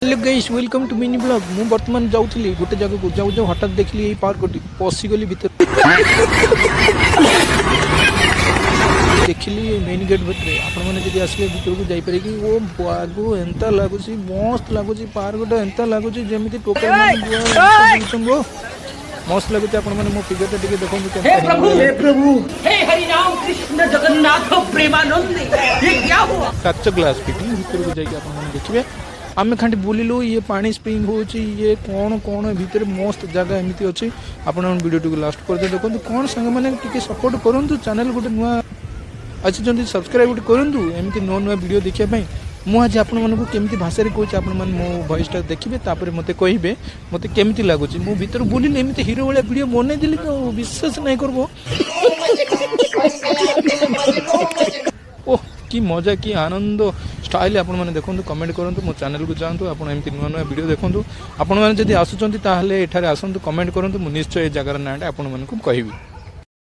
Hello guys welcome to mini blog मु वर्तमान जाऊली गोटे जगह को जाऊ जाऊ हठात देखली ये पार्क पशिगली भीतर देखली मेन गेट भीतर आपण मैंने जब आसले भीतर को जापर कि वो बागु एंता लगुच मस्त लगुच पार्क एंता लगुच जमी टोका मस्त लगुच आपण मैंने मो फिगर टे देखो हे प्रभु हे हरि राम कृष्ण जगन्नाथ प्रेमानंद ये क्या हुआ काच ग्लास पिटी भीतर को जाके आपण मैंने देखिबे आम खाली बुलिलु ये पानी स्प्रिंग हो ये कौन कौन भीतर मस्त जगह एमती अच्छी आपण वीडियो टी लास्ट कर देखो कौन सांग मैंने टी सपोर्ट करूँ चैनल गोटे नुआ अच्छी जल्दी सब्सक्राइब गोटे करूँ एमती नुआ नुआ वीडियो देखापी मुझे आपण मानक केमी भाषा कहूँ आपण मैंने मो वॉइसटा देखिए तापर मत कहे मत केमी लगुच मो भीतर बुलिल एमती हिरो भाया वीडियो बनईदेली तो विश्वास नहीं करब ओह कि मजा कि आनंद स्टाइल आपण मैंने देखो कमेंट करूँ मो चैनल को जातु आप नुआ नुआ वीडियो देखूँ आपण मैंने जब आसुँच एठारे आसतु कमेंट करूँ निश्चय ये जगार नाटा आपण मानक कहबी।